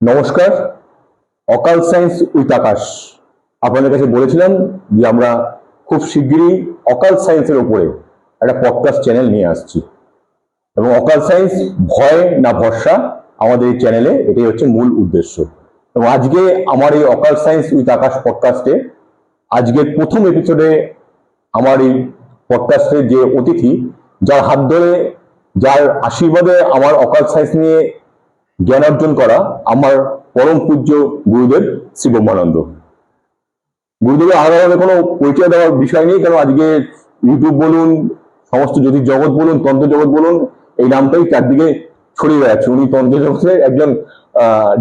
নমস্কার। অকাল science with আকাশ আপনাদের কাছে বলেছিলাম যে আমরা খুব শিগগিরই অকাল সায়েন্সের উপরে একটা পডকাস্ট চ্যানেল নিয়ে আসছি এবং অকাল সায়েন্স ভয় না ভরসা আমাদের এই চ্যানেলে এটাই হচ্ছে মূল উদ্দেশ্য। এবং আজকে আমার এই অকাল সায়েন্স উইথ আকাশ পডকাস্টে আজকের প্রথম এপিসোডে আমার এই পডকাস্টের যে অতিথি, যার হাত ধরে, যার আশীর্বাদে আমার অকাল সায়েন্স নিয়ে জ্ঞান অর্জন করা, আমার পরম পূজ্য গুরুদেব শ্রী ব্রহ্মানন্দ। গুরুদেবের আলাদাভাবে কোনো পরিচয় দেওয়ার বিষয় নেই, কারণ আজকে ইউটিউব বলুন, সমস্ত জ্যোতিষ জগৎ বলুন, তন্ত্র জগৎ বলুন, এই নামটাই চারদিকে ছড়িয়ে বেড়াচ্ছে। উনি তন্ত্র জগতের একজন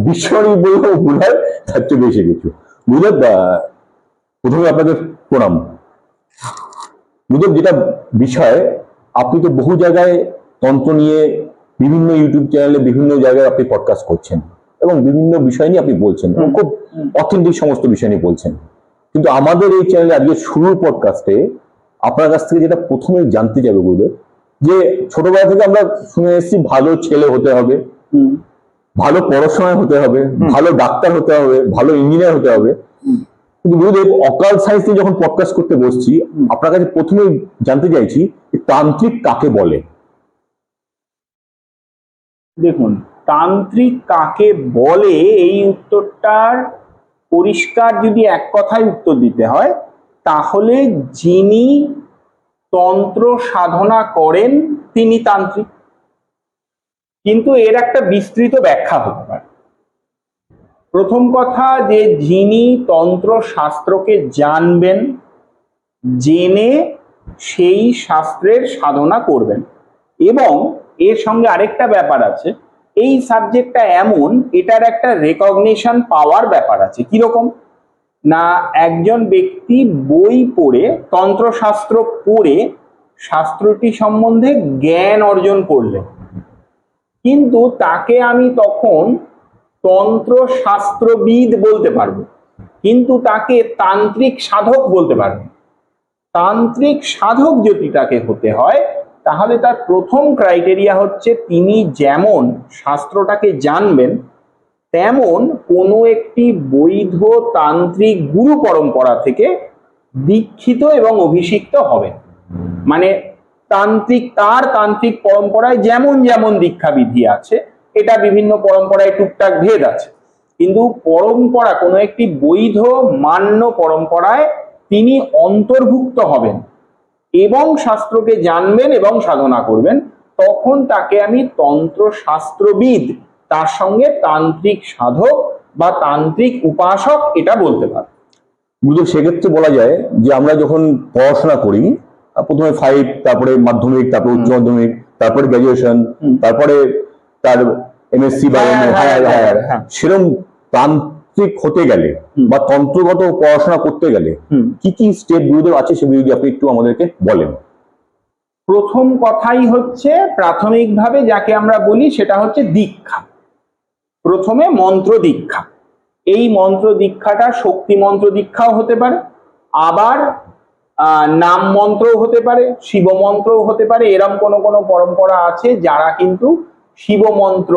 ডিকশনারি বললেও ভুল হয়, তার চেয়ে বেশি কিছু। গুরুদেব, প্রথমে আপনাদের প্রণাম। গুরুদেব, যেটা বিষয়, আপনি তো বহু জায়গায় তন্ত্র নিয়ে বিভিন্ন ইউটিউব চ্যানেলে বিভিন্ন জায়গায় আপনি পডকাস্ট করছেন এবং বিভিন্ন বিষয় নিয়ে আপনি বলছেন, খুব অথেন্টিক সমস্ত বিষয় নিয়ে বলছেন। কিন্তু আমাদের এই চ্যানেলে আজকে শুরুর পডকাস্টে আপনার কাছ থেকে যেটা প্রথমে জানতে যাবে গুরুদেব, যে ছোটবেলা থেকে আমরা শুনে এসেছি ভালো ছেলে হতে হবে, ভালো পড়াশোনায় হতে হবে, ভালো ডাক্তার হতে হবে, ভালো ইঞ্জিনিয়ার হতে হবে। কিন্তু গুরুদেব, অকাল সায়েন্স নিয়ে যখন পডকাস্ট করতে বসছি, আপনার কাছে প্রথমে জানতে চাইছি তান্ত্রিক কাকে বলে? দেখুন, তান্ত্রিক কাকে বলে এই উত্তরটার পরিষ্কার যদি এক কথায় উত্তর দিতে হয়, তাহলে যিনি তন্ত্র সাধনা করেন তিনি তান্ত্রিক। কিন্তু এর একটা বিস্তৃত ব্যাখ্যা হতে পারে। প্রথম কথা, যে যিনি তন্ত্র শাস্ত্রকে জানবেন, জেনে সেই শাস্ত্রের সাধনা করবেন। এবং এর সঙ্গে আরেকটা ব্যাপার আছে, এই সাবজেক্টটা এমন, এটার একটা রেকগনিশন পাওয়ার ব্যাপার আছে। কিরকম না, একজন ব্যক্তি বই পড়ে, তন্ত্রশাস্ত্র পড়ে শাস্ত্রটি সম্বন্ধে জ্ঞান অর্জন করলেন, কিন্তু তাকে আমি তখন তন্ত্রশাস্ত্রবিদ বলতে পারবো, কিন্তু তাকে তান্ত্রিক সাধক বলতে পারবো। তান্ত্রিক সাধক যদি তাকে হতে হয়, তাহলে তার প্রথম ক্রাইটেরিয়া হচ্ছে তিনি যেমন শাস্ত্রটাকে জানবেন, তেমন কোনো একটি বৈধ তান্ত্রিক গুরু পরম্পরা থেকে দীক্ষিত এবং অভিষিক্ত হবেন। মানে তান্ত্রিক পরম্পরায় যেমন যেমন দীক্ষা বিধি আছে, এটা বিভিন্ন পরম্পরায় টুকটাক ভেদ আছে, কিন্তু পরম্পরা কোনো একটি বৈধ মান্য পরম্পরায় তিনি অন্তর্ভুক্ত হবেন এবং শাস্ত্রকে জানবেন এবং সাধনা করবেন। তখন তাকে আমি তন্ত্র শাস্ত্রবিদ, তার সঙ্গে তান্ত্রিক সাধক বা তান্ত্রিক উপাসক এটা বলতে পারি। গুরুদেব, সেক্ষেত্রে বলা যায় যে আমরা যখন পড়াশোনা করি, প্রথমে 5, তারপরে মাধ্যমিক, তারপরে উচ্চ মাধ্যমিক, তারপরে গ্রাজুয়েশন, তারপরে তার এমএসসি বা সেরকম তান্ত্রিক হতে গেলে বা তন্ত্রগত পড়াশোনা করতে গেলে কি কি স্টেপ গুরুদেব আছে, সেগুলো যদি আপনি একটু আমাদেরকে বলেন। প্রথম কথাই হচ্ছে, প্রাথমিকভাবে যাকে আমরা বলি সেটা হচ্ছে দীক্ষা। প্রথমে মন্ত্র দীক্ষা। এই মন্ত্র দীক্ষাটা শক্তি মন্ত্র দীক্ষাও হতে পারে, আবার নাম মন্ত্রও হতে পারে, শিব মন্ত্রও হতে পারে। এরম কোনো কোনো পরম্পরা আছে যারা কিন্তু শিব মন্ত্র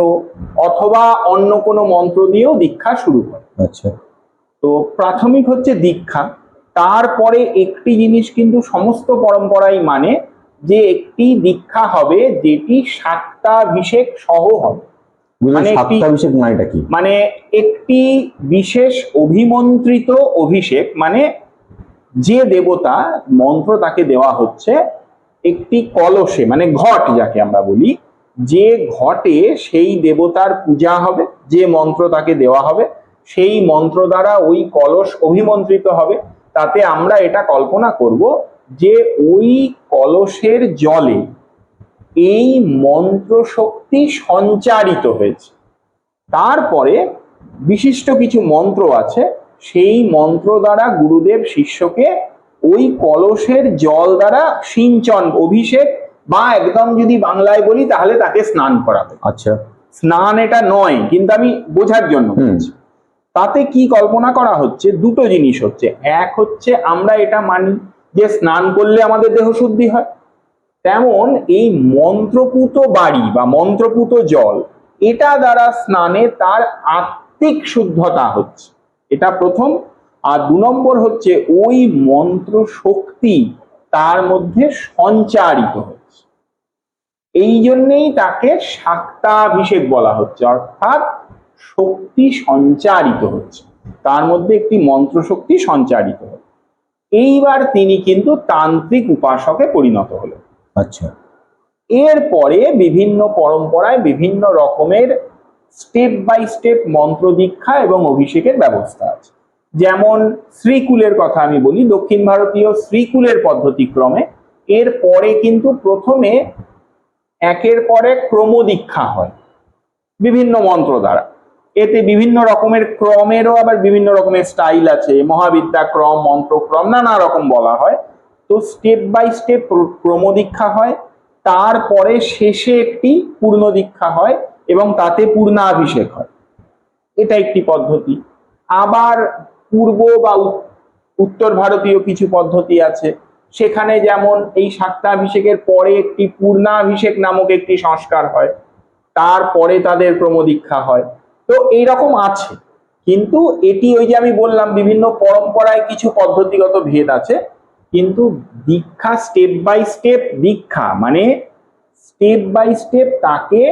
অথবা অন্য কোনো মন্ত্র দিয়েও দীক্ষা শুরু করে। আচ্ছা, তো প্রাথমিক হচ্ছে দীক্ষা। তারপরে একটি জিনিস কিন্তু সমস্ত পরম্পরাই মানে, যে একটি দীক্ষা হবে যেটি শাক্তাভিষেক সহ হবে। মানে একটি বিশেষ অভিমন্ত্রিত অভিষেক, মানে যে দেবতা মন্ত্র তাকে দেওয়া হচ্ছে একটি কলসে, মানে ঘট যাকে আমরা বলি, যে ঘটে সেই দেবতার পূজা হবে, যে মন্ত্র তাকে দেওয়া হবে সেই মন্ত্র দ্বারা ওই কলস অভিমন্ত্রিত হবে। তাতে আমরা এটা কল্পনা করব যে ওই কলসের জলে এই মন্ত্র শক্তি সঞ্চারিত হয়েছে। তারপরে বিশিষ্ট কিছু মন্ত্র আছে, সেই মন্ত্র দ্বারা গুরুদেব শিষ্যকে ওই কলসের জল দ্বারা সিঞ্চন, অভিষেক, বা একদম যদি বাংলায় বলি তাহলে তাকে স্নান করাবে। আচ্ছা, স্নান এটা নয়, কিন্তু আমি বোঝার জন্য বলছি। তাতে কি কল্পনা করা হচ্ছে, দুটো জিনিস হচ্ছে। এক হচ্ছে আমরা এটা মানি যে স্নান করলে আমাদের দেহ শুদ্ধি হয়, তেমন এই মন্ত্রপুত বাড়ি বা মন্ত্রপুত জল, এটা দ্বারা স্নানে তার সাত্ত্বিক শুদ্ধতা হচ্ছে, এটা প্রথম। আর 2 নম্বর হচ্ছে ওই মন্ত্র শক্তি তার মধ্যে সঞ্চারিত হচ্ছে, এই জন্যেই তাকে শাক্তাভিষেক বলা হচ্ছে, অর্থাৎ শক্তি সঞ্চারিত হচ্ছে, তার মধ্যে একটি মন্ত্র শক্তি সঞ্চারিত হচ্ছে। এইবার তিনি কিন্তু তান্ত্রিক উপাসকে পরিণত হলেন। আচ্ছা, এরপরে বিভিন্ন পরম্পরায় বিভিন্ন রকমের স্টেপ বাই স্টেপ মন্ত্র দীক্ষা এবং অভিষেকের ব্যবস্থা আছে। যেমন শ্রীকুলের কথা আমি বলি, দক্ষিণ ভারতীয় শ্রীকুলের পদ্ধতিক্রমে এরপরে কিন্তু প্রথমে একের পর এক ক্রমদীক্ষা হয় বিভিন্ন মন্ত্র দ্বারা। এতে বিভিন্ন রকমের ক্রমেরও আবার বিভিন্ন রকমের স্টাইল আছে, মহাবিদ্যা ক্রম, মন্ত্রক্রম, নানা রকম বলা হয়। তো স্টেপ বাই স্টেপ ক্রমদীক্ষা হয়, তারপরে শেষে একটি পূর্ণ দীক্ষা হয় এবং তাতে পূর্ণাভিষেক হয়, এটা একটি পদ্ধতি। আবার পূর্ব বা উত্তর ভারতীয় কিছু পদ্ধতি আছে, সেখানে যেমন এই শাক্তাভিষেকের পরে একটি পূর্ণাভিষেক নামক একটি সংস্কার হয়, তারপরে তাদের ক্রমদীক্ষা হয়। তো এইরকম আছে, কিন্তু এটি ওই যে আমি বললাম বিভিন্ন পরম্পরায় কিছু পদ্ধতিগত ভেদ আছে, কিন্তু দীক্ষা স্টেপ বাই স্টেপ দীক্ষা মানে স্টেপ বাই স্টেপ তাকে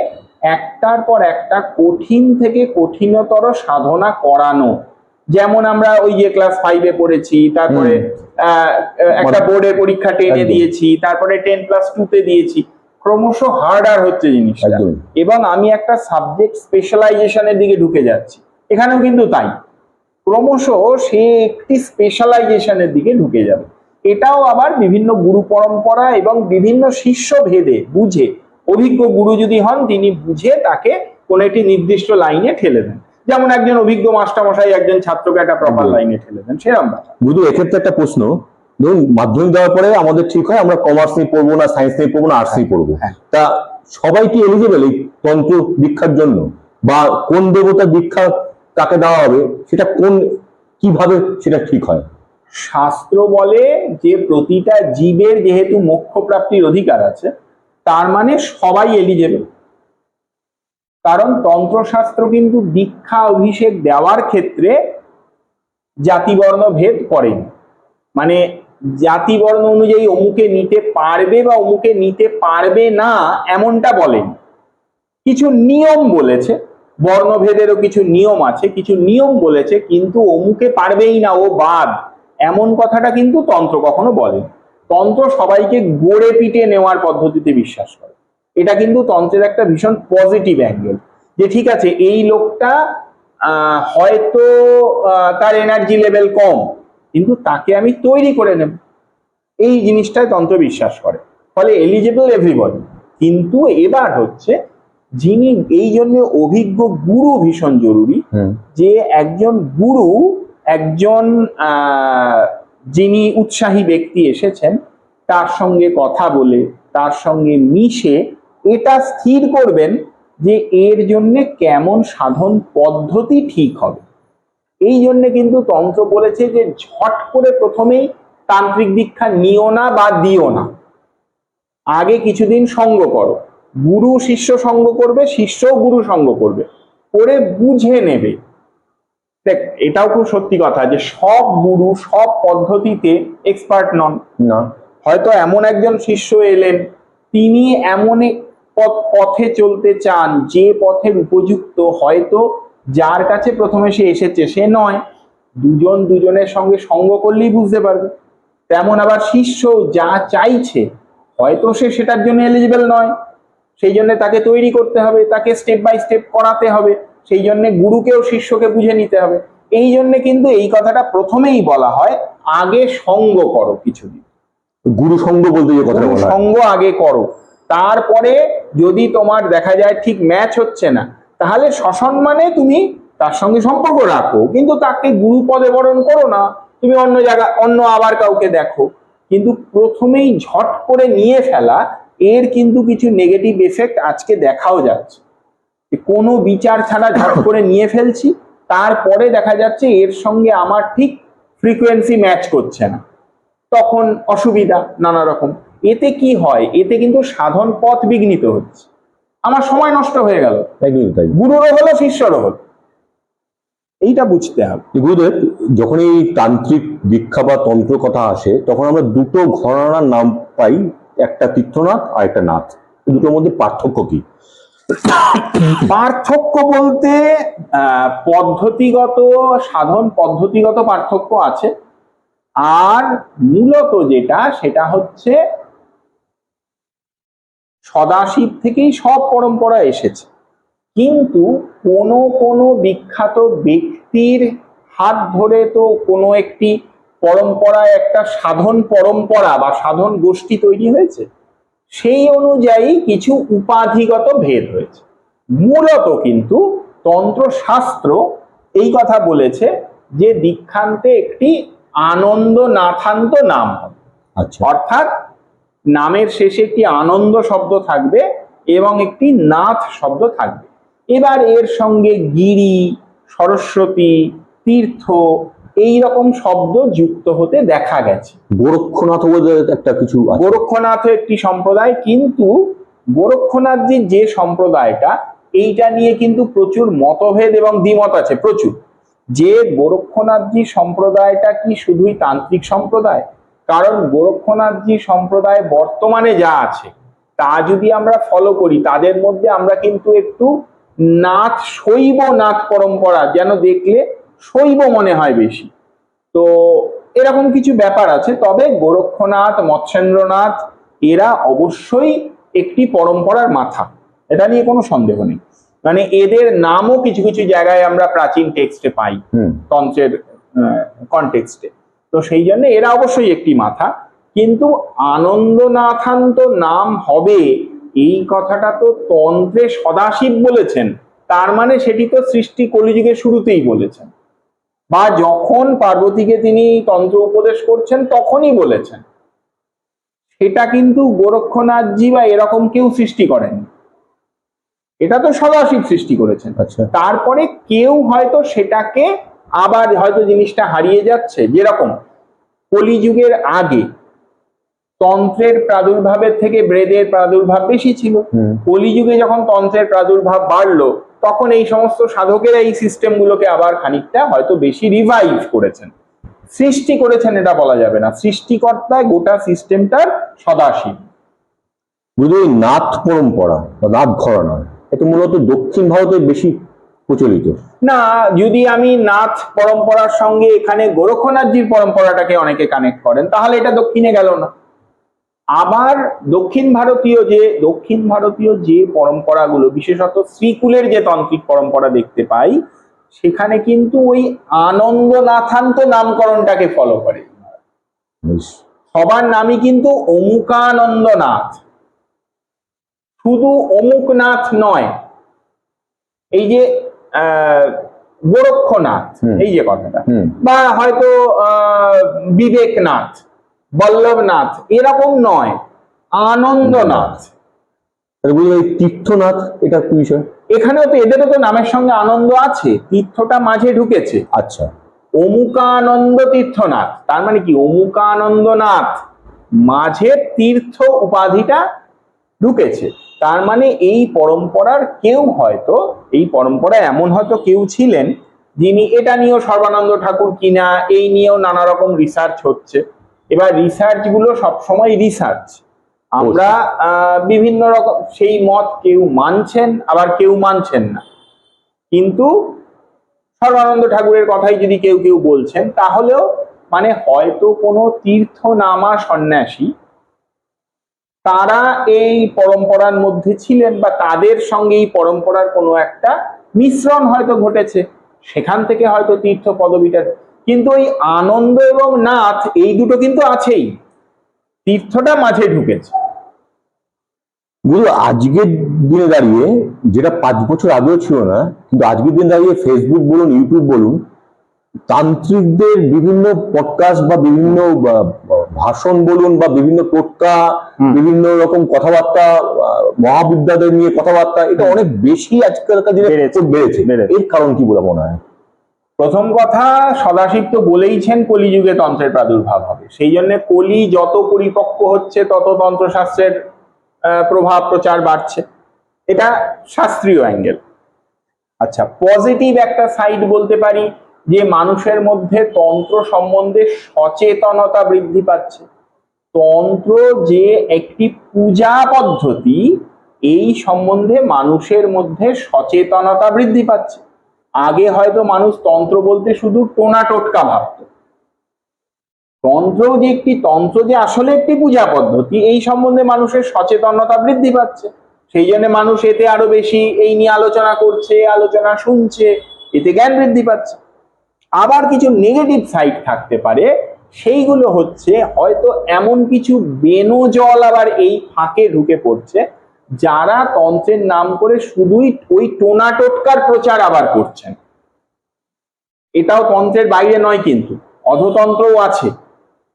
একটার পর একটা কঠিন থেকে কঠিনতর সাধনা করানো। যেমন আমরা ওই যে ক্লাস 5-এ পড়েছি, তারপরে একটা বোর্ডের পরীক্ষা 10-এ দিয়েছি, তারপরে 10+2-তে দিয়েছি, ক্রমশ হার্ডার হচ্ছে জিনিসটা। এবং আমি একটা সাবজেক্ট স্পেশালাইজেশনের দিকে ঢুকে যাচ্ছি, এখানেও কিন্তু তাই, ক্রমশ সে একটি স্পেশালাইজেশনের দিকে ঢুকে যাবে। এটাও আবার বিভিন্ন গুরু পরম্পরা এবং বিভিন্ন শিষ্য ভেদে বুঝে, অভিজ্ঞ গুরু যদি হন তিনি বুঝে তাকে কোন একটি নির্দিষ্ট লাইনে ঠেলে দেন। যেমন একজন অভিজ্ঞ মাস্টারমশাই একজন ছাত্রকে একটা প্রপার লাইনে ঠেলে দেন, সেরকম ব্যাপার। বুধু, এক্ষেত্রে একটা প্রশ্ন, ধরুন মাধ্যমিক দেওয়ার পরে আমাদের ঠিক হয় আমরা কমার্স নিয়ে পড়বো না, সায়েন্স নিয়ে পড়বো না, আর্টস নিয়ে পড়বো, তা সবাই কি এলিজিবল এই তন্ত্র দীক্ষার জন্য? বা কোন দেবতার দীক্ষা তাকে দেওয়া হবে, সেটা কিভাবে সেটা ঠিক হয়? শাস্ত্র বলে যে প্রতিটা জীবের যেহেতু মোক্ষ প্রাপ্তির অধিকার আছে, তার মানে সবাই এলিজেবল। কারণ তন্ত্রশাস্ত্র কিন্তু দীক্ষা অভিষেক দেওয়ার ক্ষেত্রে জাতিবর্ণ ভেদ করেনি, মানে জাতিবর্ণ অনুযায়ী অমুকে নিতে পারবে বা অমুকে নিতে পারবে না এমনটা বলেনি। কিছু নিয়ম বলেছে, বর্ণভেদেরও কিছু নিয়ম আছে, কিছু নিয়ম বলেছে, কিন্তু অমুকে পারবেই না, ও বাদ, এমন কথাটা কিন্তু তন্ত্র কখনো বলেনি। তন্ত্র সবাইকে গড়ে পিটে নেওয়ার পদ্ধতিতে বিশ্বাস করে। এটা কিন্তু তন্ত্রের একটা ভীষণ পজিটিভ অ্যাঙ্গেল, যে ঠিক আছে এই লোকটা হয়তো তার এনার্জি লেভেল কম, কিন্তু তাকে আমি তৈরি করে নেব, এই জিনিসটাই তন্ত্র বিশ্বাস করে। ফলে এলিজেবল এভরিবডি। কিন্তু এবার হচ্ছে যিনি, এই জন্য অভিজ্ঞ গুরু ভীষণ জরুরি, যে একজন গুরু, একজন যিনি উৎসাহী ব্যক্তি এসেছেন, তার সঙ্গে কথা বলে, তার সঙ্গে মিশে এটা স্থির করবেন যে এর জন্য কেমন সাধন পদ্ধতি ঠিক হবে। এই জন্য কিন্তু তন্ত্র বলেছে যে ঝট করে প্রথমেই তান্ত্রিক দীক্ষা নিও না বা দিও না, আগে কিছুদিন সঙ্গ করো, গুরু শিষ্য সঙ্গ করবে, শিষ্যও গুরু সঙ্গ করবে, করে বুঝে নেবে। দেখ, এটাও খুব সত্যি কথা যে সব গুরু সব পদ্ধতিতে এক্সপার্ট নন না। হয়তো এমন একজন শিষ্য এলেন, তিনি এমন পথে চলতে চান যে পথের উপযুক্ত হয়তো যার কাছে প্রথমে সে এসেছে সে নয়, দুজন দুজনের সঙ্গে সঙ্গ করলেই বুঝতে পারবে। তেমন আবার শিষ্য যা চাইছে হয়তো সে সেটার জন্য এলিজিবল নয়, সেই জন্য তাকে তৈরি করতে হবে, তাকে স্টেপ বাই স্টেপ করাতে হবে, সেই জন্য গুরুকেও শিষ্যকে বুঝে নিতে হবে। এই জন্য কিন্তু এই কথাটা প্রথমেই বলা হয়, আগে সঙ্গ করো কিছুদিন, গুরু সঙ্গ বলতে যে কথা বলা হয়, সঙ্গ আগে করো, তারপরে যদি তোমার দেখা যায় ঠিক ম্যাচ হচ্ছে না, তাহলে সসম্মানে তুমি তার সঙ্গে সম্পর্ক রাখো, কিন্তু তাকে গুরু পদে বরণ করো না, তুমি অন্য জায়গা অন্য আবার কাউকে দেখো। কিন্তু প্রথমেই ঝট করে নিয়ে ফেলা, এর কিন্তু কিছু নেগেটিভ এফেক্ট আজকে দেখাও যাচ্ছে। কোনো বিচার ছাড়া ঝট করে নিয়ে ফেলছি, তারপরে দেখা যাচ্ছে এর সঙ্গে আমার ঠিক ফ্রিকোয়েন্সি ম্যাচ করছে না, তখন অসুবিধা নানা রকম। এতে কি হয়, এতে কিন্তু সাধন পথ বিঘ্নিত হচ্ছে, আমার সময় নষ্ট হয়ে গেল, গুরুরও হলো শিষ্যরও হলো। এইটা বুঝতে হবে। গুরুদেব, যখন এই তান্ত্রিক দীক্ষা বা তন্ত্র কথা আসে তখন আমরা দুটো ঘরানার নাম পাই, একটা তীর্থনাথ আর একটা নাথ। দুটোর মধ্যে পার্থক্য কি? পার্থক্য বলতে পদ্ধতিগত, সাধন পদ্ধতিগত পার্থক্য আছে। আর মূলত সেটা হচ্ছে সদাশিব থেকেই সব পরম্পরা এসেছে, কিন্তু কোনো বিখ্যাত ব্যক্তির হাত ধরে তো কোনো একটি পরম্পরায় একটা সাধন পরম্পরা বা সাধন গোষ্ঠী তৈরি হয়েছে, সেই অনুযায়ী কিছু উপাধিগত ভেদ হয়েছে। মূলত কিন্তু তন্ত্রশাস্ত্র এই কথা বলেছে যে দীক্ষান্তে একটি আনন্দ নাথান্ত নাম হবে। আচ্ছা, অর্থাৎ নামের শেষে একটি আনন্দ শব্দ থাকবে এবং একটি নাথ শব্দ থাকবে। এবার এর সঙ্গে গিরি, সরস্বতী, তীর্থ এই রকম শব্দ যুক্ত হতে দেখা গেছে। গোরক্ষনাথ বলে একটা কিছু আছে। গোরক্ষনাথ একটি সম্প্রদায়, কিন্তু গোরক্ষনাথজির যে সম্প্রদায়টা, এইটা নিয়ে কিন্তু প্রচুর মতভেদ এবং দ্বিমত আছে প্রচুর। যে গোরক্ষনাথজি সম্প্রদায়টা কি শুধুই তান্ত্রিক সম্প্রদায়? কারণ গোরক্ষনাথজি সম্প্রদায় বর্তমানে যা আছে তা যদি আমরা ফলো করি, তাদের মধ্যে আমরা কিন্তু একটু নাথ, শৈব নাথ পরম্পরা যেন দেখলে শৈব মনে হয় বেশি। তো এরকম কিছু ব্যাপার আছে। তবে গোরক্ষনাথ, মৎস্যেন্দ্রনাথ এরা অবশ্যই একটি পরম্পরার মাথা, এটা নিয়ে কোনো সন্দেহ নেই। মানে এদের নামও কিছু কিছু জায়গায় আমরা প্রাচীন টেক্সটে পাই, তন্ত্রের কনটেক্সটে। তো সেই জন্য এরা অবশ্যই একটি মাথা। কিন্তু আনন্দনাথান্ত নাম হবে এই কথাটা তো তন্ত্রে সদাশিব বলেছেন, তার মানে সেটি তো সৃষ্টি কলিযুগের শুরুতেই বলেছেন, বা যখন পার্বতীকে তিনি তন্ত্র উপদেশ করছেন তখনই বলেছেন। সেটা কিন্তু গোরক্ষনাথজি বা এরকম কেউ সৃষ্টি করেনি, এটা তো সদাশিব সৃষ্টি করেছেন। আচ্ছা, তারপরে কেউ হয়তো সেটাকে আবার হয়তো জিনিসটা হারিয়ে যাচ্ছে। যেরকম কলিযুগের আগে তন্ত্রের প্রাদুর্ভাবের থেকে বেদের প্রাদুর্ভাব বেশি ছিল। কলিযুগে যখন তন্ত্রের প্রাদুর্ভাব বাড়লো, তখন এই সমস্ত সাধকেরা এই সিস্টেম গুলোকে আবার খানিকটা হয়তো বেশি রিভাইভ করেছেন। সৃষ্টি করেছেন এটা বলা যাবে না, সৃষ্টিকর্তায় গোটা সিস্টেমটার সদাশিব। বুঝলি, নাথ পরম্পরা বা নাথ ঘরানা এটা মূলত দক্ষিণ ভারতে বেশি প্রচলিত। না, যদি আমি নাথ পরম্পরার সঙ্গে এখানে গোরক্ষনাথজির পরম্পরাটাকে অনেকে কানেক্ট করেন, তাহলে এটা দক্ষিণে গেল না। আবার দক্ষিণ ভারতীয় যে পরম্পরাগুলো, বিশেষত শ্রীকুলের যে তান্ত্রিক পরম্পরা দেখতে পাই, সেখানে কিন্তু ওই আনন্দনাথান্ত নামকরণটাকে ফলো করে। সবার নামই কিন্তু অমুকানন্দনাথ, শুধু অমুকনাথ নয়। এই যে গোরক্ষনাথ, এই যে কথাটা, বা হয়তো বিবেকনাথ, বল্লভনাথ এরকম নয়, আনন্দনাথ। তীর্থনাথ এটা কি বিষয়? এখানেও তো এদেরও তো নামের সঙ্গে আনন্দ আছে, তীর্থটা মাঝে ঢুকেছে। আচ্ছা, অমুকানন্দ তীর্থনাথ, তার মানে কি অমুকানন্দনাথ মাঝে তীর্থ উপাধিটা ঢুকেছে। তার মানে এই পরম্পরার কেউ হয়তো, এই পরম্পরায় এমন হয়তো কেউ ছিলেন যিনি, এটা নিয়েও সর্বানন্দ ঠাকুর কিনা, এই নিয়েও নানা রকম রিসার্চ হচ্ছে। এবার রিসার্চ গুলো সবসময় রিসার্চ, আমরা বিভিন্ন রকম সেই মত কেউ মানছেন আবার কেউ মানছেন না। কিন্তু সর্বানন্দ ঠাকুরের কথাই যদি কেউ কেউ বলছেন, তাহলেও মানে হয়তো কোনো তীর্থনামা সন্ন্যাসী তারা এই পরম্পরার মধ্যে ছিলেন, বা তাদের সঙ্গে এই পরম্পরার কোনো একটা মিশ্রণ হয়তো ঘটেছে, সেখান থেকে হয়তো তীর্থ পদবিটা। কিন্তু ওই আনন্দ এবং নাথ এই দুটো কিন্তু আছেই, তীর্থটা মাঝে ঢুকেছে। গুরু, আজকের দিনে দাঁড়িয়ে, যেটা 5 বছর আগেও ছিল না, কিন্তু আজকের দিনে দাঁড়িয়ে ফেসবুক বলুন, ইউটিউব বলুন, তান্ত্রিকদের বিভিন্ন পডকাস্ট বা বিভিন্ন ভাষণ বলুন বা বিভিন্ন টোটকা, বিভিন্ন রকম কথাবার্তা, মহাবিদ্যাদের নিয়ে কথাবার্তা, এটা অনেক বেশি আজকালকার দিনে বেড়েছে। এর কারণ কি বলে মনে হয়? প্রথম কথা, সদাশিব তো বলেইছেন কলিযুগে তন্ত্রের প্রাদুর্ভাব হবে, সেই জন্য কলি যত পরিপক্ক হচ্ছে তত তন্ত্রশাস্ত্রের প্রভাব প্রচার বাড়ছে, এটা শাস্ত্রীয় অ্যাঙ্গেল। আচ্ছা, পজিটিভ একটা সাইড বলতে পারি যে মানুষের মধ্যে তন্ত্র সম্বন্ধে সচেতনতা বৃদ্ধি পাচ্ছে। তন্ত্র যে একটি পূজা পদ্ধতি, এই সম্বন্ধে মানুষের মধ্যে সচেতনতা বৃদ্ধি পাচ্ছে। আগে হয়তো মানুষ তন্ত্র বলতে শুধু টোনা টোটকা ভাবত। তন্ত্র যে আসলে একটি পূজা পদ্ধতি, এই সম্বন্ধে মানুষের সচেতনতা বৃদ্ধি পাচ্ছে। সেই জন্য মানুষ এতে আরো বেশি এই নিয়ে আলোচনা করছে, আলোচনা শুনছে, এতে জ্ঞান বৃদ্ধি পাচ্ছে। আবার কিছু নেগেটিভ সাইড থাকতে পারে, সেইগুলো হচ্ছে হয়তো এমন কিছু বেনজল আবার এই ফাঁকে ঢুকে পড়ছে, যারা তন্ত্রের নাম করে শুধুই ওই টোনা টোটকার প্রচার আবার করছেন। এটাও তন্ত্রের বাইরে নয়, কিন্তু অধতন্ত্রও আছে,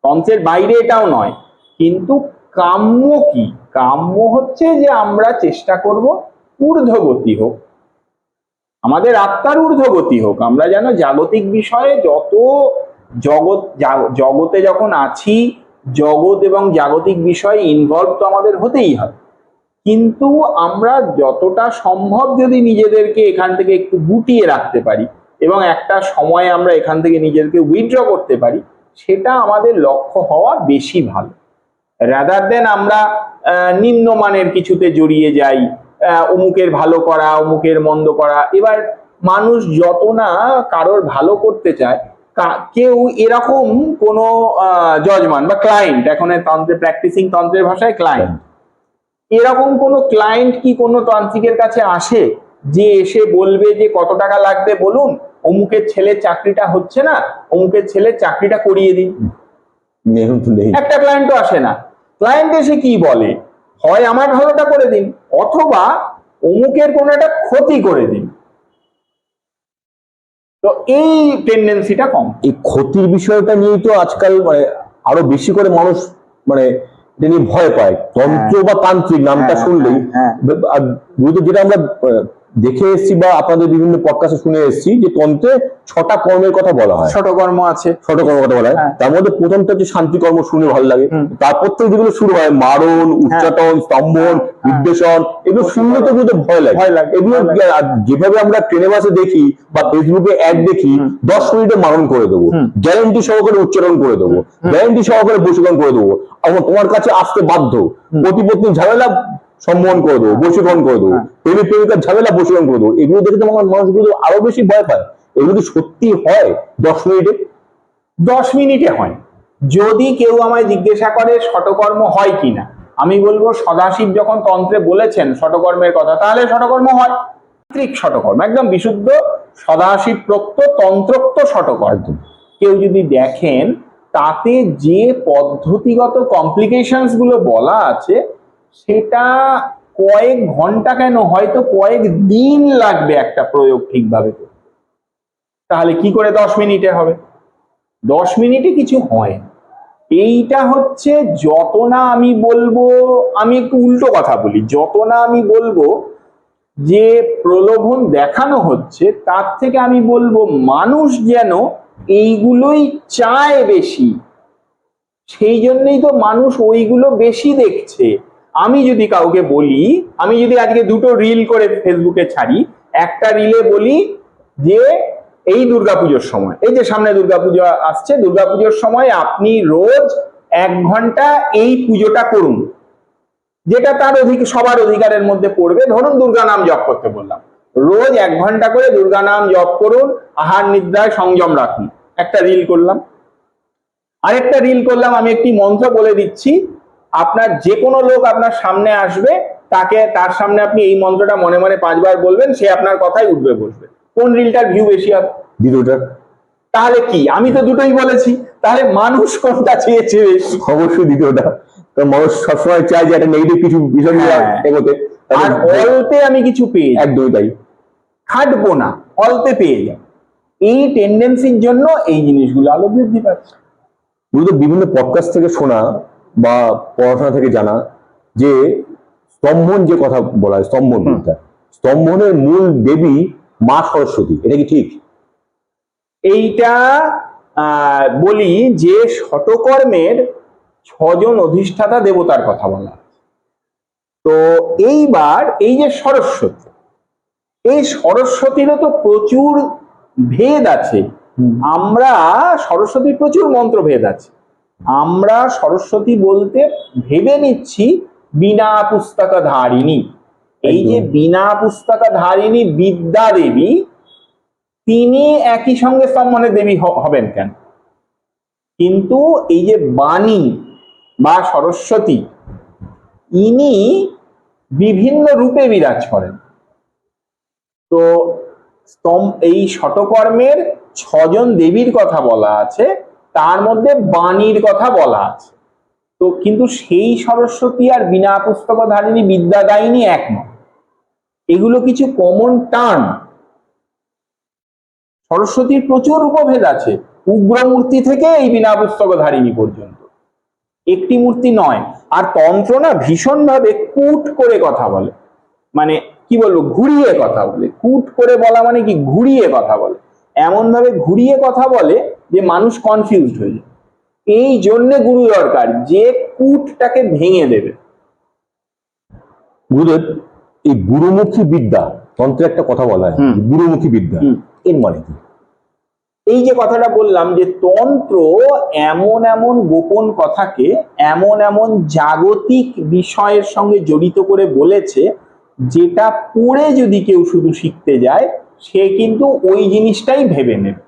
তন্ত্রের বাইরে এটাও নয়। কিন্তু কাম্য কি? কাম্য হচ্ছে যে আমরা চেষ্টা করব ঊর্ধ্বগতি হোক, আমাদের আত্মার ঊর্ধ্বগতি হোক। আমরা যেন জাগতিক বিষয়ে যত জগতে যখন আছি, জগৎ এবং জাগতিক বিষয়ে ইনভলভ তো আমাদের হতেই হয়, কিন্তু আমরা যতটা সম্ভব যদি নিজেদেরকে এখান থেকে একটু গুটিয়ে রাখতে পারি এবং একটা সময় আমরা এখান থেকে নিজেদেরকে উইথড্র করতে পারি, সেটা আমাদের লক্ষ্য হওয়া বেশি ভালো। রাদার দেন আমরা নিম্নমানের কিছুতে জড়িয়ে যাই, অমুকের ভালো করা, অমুকের মন্দ করা। এবার মানুষ যত না কারোর ভালো করতে চায়, কেউ এরকম কোনো জজমান বা ক্লায়েন্ট, এখন তন্ত্রে প্র্যাকটিসিং তন্ত্রের ভাষায় ক্লায়েন্ট, এরকম কোনো ক্লায়েন্ট কি কোনো তান্ত্রিকের কাছে আসে যে এসে বলবে যে কত টাকা লাগবে বলুন, অমুকের ছেলের চাকরিটা হচ্ছে না, অমুকের ছেলের চাকরিটা করিয়ে দিন? একটা ক্লায়েন্টও আসে না। ক্লায়েন্ট এসে কি বলে, হয় আমার ভালোটা করে দিন, অথবা অমুকের কোনো একটা ক্ষতি করে দিন। তো এই টেন্ডেন্সিটা কম। এই ক্ষতির বিষয়টা নিয়ে তো আজকাল মানে আরো বেশি করে মানুষ মানে এটা নিয়ে ভয় পায়। তন্ত্র বা তান্ত্রিক নামটা শুনলেই, আর যেটা আমরা দেখে এসেছি বা আপনাদের বিভিন্ন পডকাস্টে শুনে এসেছি যে তন্ত্রে 6টা কর্মের কথা বলা হয়, ছোট কর্ম আছে, 6টা কর্মের কথা বলা হয়। তার মধ্যে প্রথমটা হচ্ছে শান্তি কর্ম, শুনে ভালো লাগে। তারপর থেকে যেগুলো শুরু হয় মারণ, উচ্চাটন, স্তম্ভন, বিদ্বেষণ, এগুলো শুনলে তো কিন্তু ভয় লাগে। এগুলো যেভাবে আমরা ট্রেনে বাসে দেখি বা ফেসবুকে অ্যাড দেখি, 10 মিনিটে মারণ করে দেবো, গ্যারান্টি সহকারে উচ্চারণ করে দেবো, গ্যারান্টি সহকারে বশীকরণ করে দেবো, এবং তোমার কাছে আসতে বাধ্য, প্রতিপত্তির ঝামেলা সম্বোধন করে দেবো, বশীকরণ করে দেবো, প্রেমিক প্রেমিকার ঝামেলা বশীকরণ করে দেবো। এগুলো দেখে তো মানুষগুলো আরো বেশি ভয় পায়। এগুলো সত্যি হয় 10 মিনিটে? 10 মিনিটে হয়। যদি কেউ আমায় জিজ্ঞাসা করে শতকর্ম হয় কিনা, আমি বলবো সদাশিব যখন তন্ত্রে বলেছেন শতকর্মের কথা, তাহলে শতকর্ম হয়। তান্ত্রিক শতকর্ম, একদম বিশুদ্ধ সদাশিব প্রোক্ত তন্ত্রোক্ত শতকর্ম। কেউ যদি দেখেন তাতে যে পদ্ধতিগত কমপ্লিকেশনস গুলো বলা আছে, সেটা কয়েক ঘন্টা কেন, হয়তো কয়েক দিন লাগবে একটা প্রয়োগ ঠিকভাবে করতে। তাহলে কি করে 10 মিনিটে হবে? 10 মিনিটে কিছু হয়। এইটা হচ্ছে যত না আমি বলবো, আমি একটু উল্টো কথা বলি, যত না আমি বলবো যে প্রলোভন দেখানো হচ্ছে, তার থেকে আমি বলবো মানুষ যেন এইগুলোই চায় বেশি, সেই জন্যই তো মানুষ ওইগুলো বেশি দেখছে। আমি যদি কাউকে বলি, আমি যদি আজকে 2টো রিল করে ফেসবুকে ছাড়ি, একটা রিলে বলি যে এই দুর্গাপুজোর সময়, এই যে সামনে দুর্গাপুজো আসছে, দুর্গাপুজোর সময় আপনি রোজ 1 ঘন্টা এই পুজোটা করুন, যেটা তার সবার অধিকারের মধ্যে পড়বে। ধরুন দুর্গা নাম জপ করতে বললাম, রোজ 1 ঘন্টা করে দুর্গা নাম জপ করুন, আহার নিদ্রায় সংযম রাখুন, একটা রিল করলাম। আরেকটা রিল করলাম, আমি একটি মন্ত্র বলে দিচ্ছি, আপনার যে কোনো লোক আপনার সামনে আসবে, তার সামনে আপনি এই মন্ত্রটা মনে মনে 5 বার বলবেন, সে আপনার কথাই উঠবে বসবে। কোন রিলটার ভিউ বেশি হবে? দ্বিতীয়টা। তাহলে কি, আমি তো দুটোই বলেছি, তাহলে মানুষ কোনটা চেয়েছে বেশি? অবশ্যই দ্বিতীয়টা। কারণ মানুষ সবসময় চায় যে একটা নেগেটিভ কিছু বিষয় নিয়ে এগোতে, আর অল্পে আমি কিছু পেয়ে যাই। একদমই তাই, খাটবো না, অল্পে পেয়ে যাই। এই টেন্ডেন্সির জন্য এই জিনিসগুলো আলো বৃদ্ধি পাচ্ছে। মূলত বিভিন্ন পডকাস্ট থেকে শোনা বা পড়াশোনা থেকে জানা যে স্তম্ভন যে কথা বলা হয়, স্তম্ভন বিদ্যা, স্তম্ভনের মূল দেবী মা সরস্বতী, এটা কি ঠিক? এইটা বলি যে শতকর্মের 6 জন অধিষ্ঠাতা দেবতার কথা বলা। তো এইবার এই যে সরস্বতী, এই সরস্বতীরও তো প্রচুর ভেদ আছে। আমরা সরস্বতীর প্রচুর মন্ত্রভেদ আছে। আমরা সরস্বতী বলতে ভেবে নিচ্ছি বিনা পুস্তকধারিণী। এই যে বিনা পুস্তকধারিণী বিদ্যা দেবী, তিনি একই সঙ্গে স্তম্ভনের দেবী হবেন কেন? কিন্তু এই যে বাণী বা সরস্বতী, ইনি বিভিন্ন রূপে বিরাজ করেন। তো এই শতকর্মের 6 জন দেবীর কথা বলা আছে, তার মধ্যে বাণীর কথা বলা আছে। তো কিন্তু সেই সরস্বতী আর বিনা পুস্তকধারিণী বিদ্যাদায়িনী এক নয়, এগুলো কিছু কমন টার্ম। সরস্বতীর প্রচুর উপভেদ আছে, উগ্রমূর্তি থেকে এই বিনা পুস্তকধারিণী পর্যন্ত, একটি মূর্তি নয়। আর তন্ত্র না ভীষণ ভাবে কুট করে কথা বলে, মানে কি বলবো, ঘুরিয়ে কথা বলে। কুট করে বলা মানে কি, ঘুরিয়ে কথা বলে, এমন ভাবে ঘুরিয়ে কথা বলে যে মানুষ কনফিউজড হয়ে যায়। এই জন্য গুরু দরকার, যে কুটটাকে ভেঙে দেবে। গুরুদেব, এই গুরুমুখী বিদ্যা, তন্ত্রে একটা কথা বলা হয় গুরুমুখী বিদ্যা, এর মানে কি? এই যে কথাটা বললাম যে তন্ত্র এমন এমন গোপন কথাকে এমন এমন জাগতিক বিষয়ের সঙ্গে জড়িত করে বলেছে, যেটা পড়ে যদি কেউ শুধু শিখতে যায়, সে কিন্তু ওই জিনিসটাই ভেবে নেবে।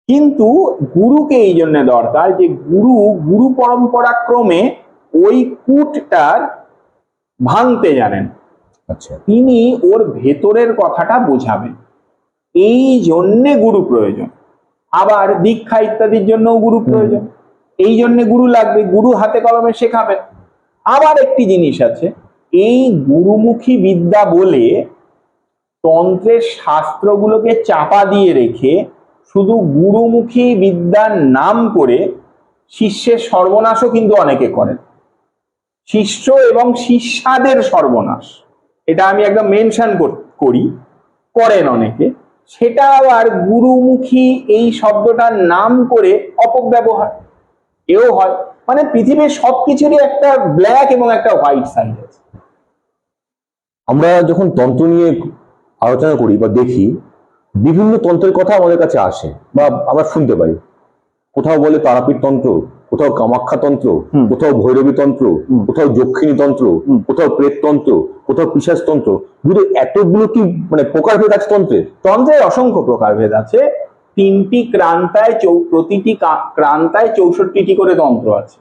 কিন্তু গুরুকে এই জন্য দরকার যে গুরু পরম্পরা ক্রমে ওই কূটটার ভাঙতে জানেন। আচ্ছা, তিনি ওর ভেতরের কথাটা বোঝাবেন, এই জন্যে গুরু প্রয়োজন। আবার দীক্ষা ইত্যাদির জন্যও গুরু প্রয়োজন, এই জন্য গুরু লাগবে, গুরু হাতে কলমে শেখাবেন। আবার একটি জিনিস আছে, এই গুরুমুখী বিদ্যা বলে তন্ত্রের শাস্ত্রগুলোকে চাপা দিয়ে রেখে শুধু গুরুমুখী বিদ্যার নাম করে শিষ্যের সর্বনাশও কিন্তু অনেকে করেন। শিষ্য এবং শিষ্যাদের সর্বনাশ, এটা আমি একদম মেনশন করি, করেন অনেকে। সেটা আবার গুরুমুখী এই শব্দটার নাম করে অপব্যবহার, এও হয়। মানে পৃথিবীর সবকিছুরই একটা ব্ল্যাক এবং একটা হোয়াইট সাইড আছে। আমরা যখন তন্ত্র নিয়ে আলোচনা করি বা দেখি, বিভিন্ন তন্ত্রের কথা আমাদের কাছে আসে বা আমরা শুনতে পাই। কোথাও বলে তারাপীঠ তন্ত্র, কোথাও কামাখ্যা তন্ত্র, কোথাও ভৈরবী তন্ত্র, কোথাও যক্ষিণী তন্ত্র, কোথাও প্রেত তন্ত্র, কোথাও পিশাচ তন্ত্র। বুঝলে এতগুলো কি মানে প্রকারভেদ আছে তন্ত্রের? তন্ত্রের অসংখ্য প্রকারভেদ আছে। 3টি ক্রান্তায় প্রতিটি ক্রান্তায় 64টি করে তন্ত্র আছে।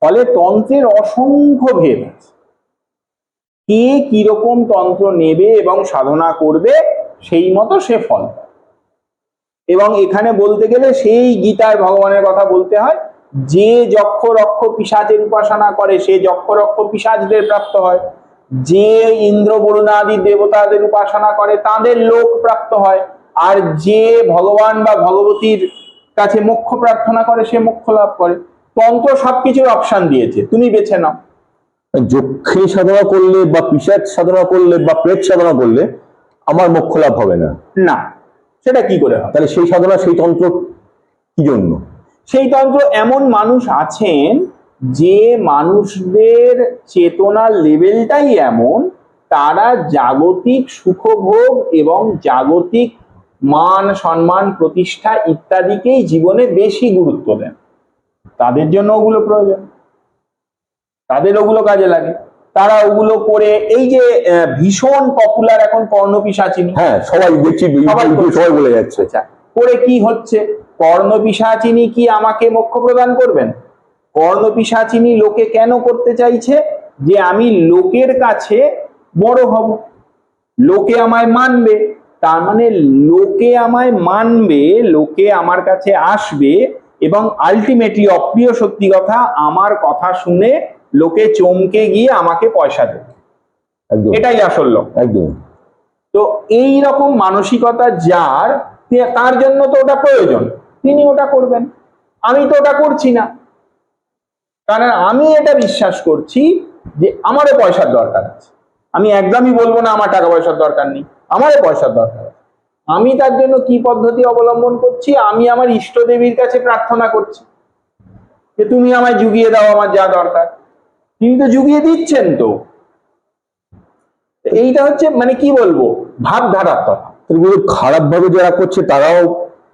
ফলে তন্ত্রের অসংখ্য ভেদ আছে। কে কিরকম তন্ত্র নেবে এবং সাধনা করবে, সেই মতো সে ফল পায়। এবং এখানে বলতে গেলে সেই গীতার ভগবানের কথা বলতে হয়, যে যক্ষ রক্ষ পিশাচের উপাসনা করে সে যক্ষ রক্ষ পিশাচদের প্রাপ্ত হয়, যে ইন্দ্র বরুণাদি দেবতাদের উপাসনা করে তাদের লোক প্রাপ্ত হয়, আর যে ভগবান বা ভগবতীর কাছে মোক্ষ প্রার্থনা করে সে মোক্ষ লাভ করে। তন্ত্র সবকিছুর অপশন দিয়েছে, তুমি বেছে নাও। যক্ষিণী সাধনা করলে বা পিশাচ সাধনা করলে বা প্রেত সাধনা করলে আমার মোক্ষ লাভ হবে না, না, সেটা কি করে হবে? তাহলে সেই সাধনা, সেই তন্ত্র কি জন্য? সেই তন্ত্র এমন মানুষ আছেন যে মানুষদের চেতনার লেভেলটাই এমন, তারা জাগতিক সুখভোগ এবং জাগতিক মান সম্মান প্রতিষ্ঠা ইত্যাদিকেই জীবনে বেশি গুরুত্ব দেন। তাদের জন্য ওগুলো প্রয়োজন, তাদের ওগুলো কাজে লাগে, তারা ওগুলো করে। এই যে ভীষণ পপুলার এখন কর্ণপিশাচিনী, হ্যাঁ সবাই দেখছি, সবাই বলে যাচ্ছে। আচ্ছা, করে কি হচ্ছে? কর্ণপিশাচিনী কি আমাকে মোক্ষ প্রদান করবেন? কর্ণপিশাচিনী লোকে কেন করতে চাইছে? যে আমি লোকের কাছে বড় হব, লোকে আমায় মানবে। তার মানে লোকে আমায় মানবে, লোকে আমার কাছে আসবে এবং আলটিমেটলি, অপ্রিয় সত্যি কথা, আমার কথা শুনে লোকে চমকে গিয়ে আমাকে পয়সা দেবে। এটাই আসল লোক। একদম। তো এই রকম মানসিকতা যার, তার জন্য তো ওটা প্রয়োজন, তিনি ওটা করবেন। আমি তো ওটা করছি না, কারণ আমি এটা বিশ্বাস করছি যে আমারও পয়সার দরকার আছে। আমি একদমই বলবো না আমার টাকা পয়সার দরকার নেই, আমারও পয়সার দরকার আছে। আমি তার জন্য কি পদ্ধতি অবলম্বন করছি? আমি আমার ইষ্ট দেবীর কাছে প্রার্থনা করছি যে তুমি আমায় জুগিয়ে দাও আমার যা দরকার। তিনি তো জুগিয়ে দিচ্ছেন। তো এইটা হচ্ছে মানে কি বলবো, ভাবধারার তফাৎ। খারাপ ভাবে যারা করছে তারাও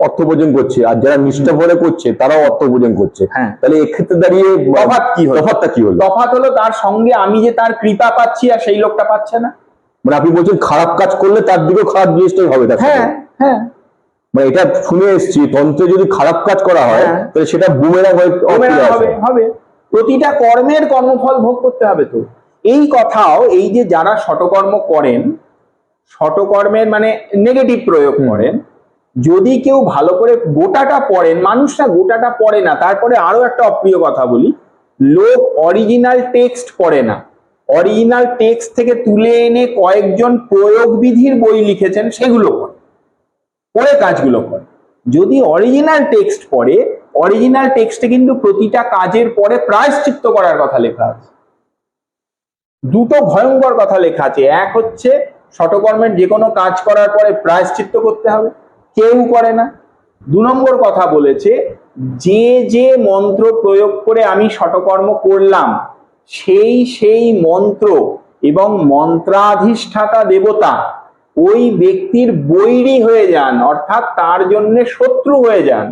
অর্থ উপার্জন করছে, আর যারা নিষ্ঠাভরে করছে তারাও অর্থ উপার্জন করছে। হ্যাঁ, তাহলে এক্ষেত্রে দাঁড়িয়ে তফাৎ কি হলো? তফাৎটা কি হলো? তফাৎ হলো তার সঙ্গে আমি যে তার কৃপা পাচ্ছি আর সেই লোকটা পাচ্ছে না। মানে আপনি বলছেন খারাপ কাজ করলে তার দিকেও খারাপ জিনিসটাই হবে তার সাথে। হ্যাঁ হ্যাঁ, মানে এটা শুনে এসেছি, তন্ত্রে যদি খারাপ কাজ করা হয় হ্যাঁ, তাহলে সেটা বুমেরাং হবে হবে। প্রতিটা কর্মের কর্মফল ভোগ করতে হবে। তো এই কথাও, এই যে যারা শতকর্ম করেন, শতকর্মের মানে নেগেটিভ প্রয়োগ করেন, যদি কেউ ভালো করে গোটাটা পড়েন, মানুষরা গোটাটা পড়ে না। তারপরে আরো একটা অপ্রিয় কথা বলি, লোক অরিজিনাল টেক্সট পড়ে না, অরিজিনাল টেক্সট থেকে তুলে এনে কয়েকজন প্রয়োগ বিধির বই লিখেছেন সেগুলো পড়ে কাজগুলো করে। যদি অরিজিনাল টেক্সট পড়ে, অরিজিনাল টেক্সটে কিন্তু প্রতিটা কাজের পরে প্রায়শ্চিত্ত করার কথা লেখা আছে। দুটো ভয়ঙ্কর কথা লেখা আছে। এক হচ্ছে শতকর্মের যে কোনো কাজ করার পরে প্রায়শ্চিত্ত করতে হবে, কেউ করে না। 2 নম্বর কথা বলেছে, যে যে মন্ত্র প্রয়োগ করে আমি শতকর্ম করলাম সেই মন্ত্র এবং মন্ত্রাধিষ্ঠাতা দেবতা ওই ব্যক্তির বৈরী হয়ে যান, অর্থাৎ তার জন্য শত্রু হয়ে যান।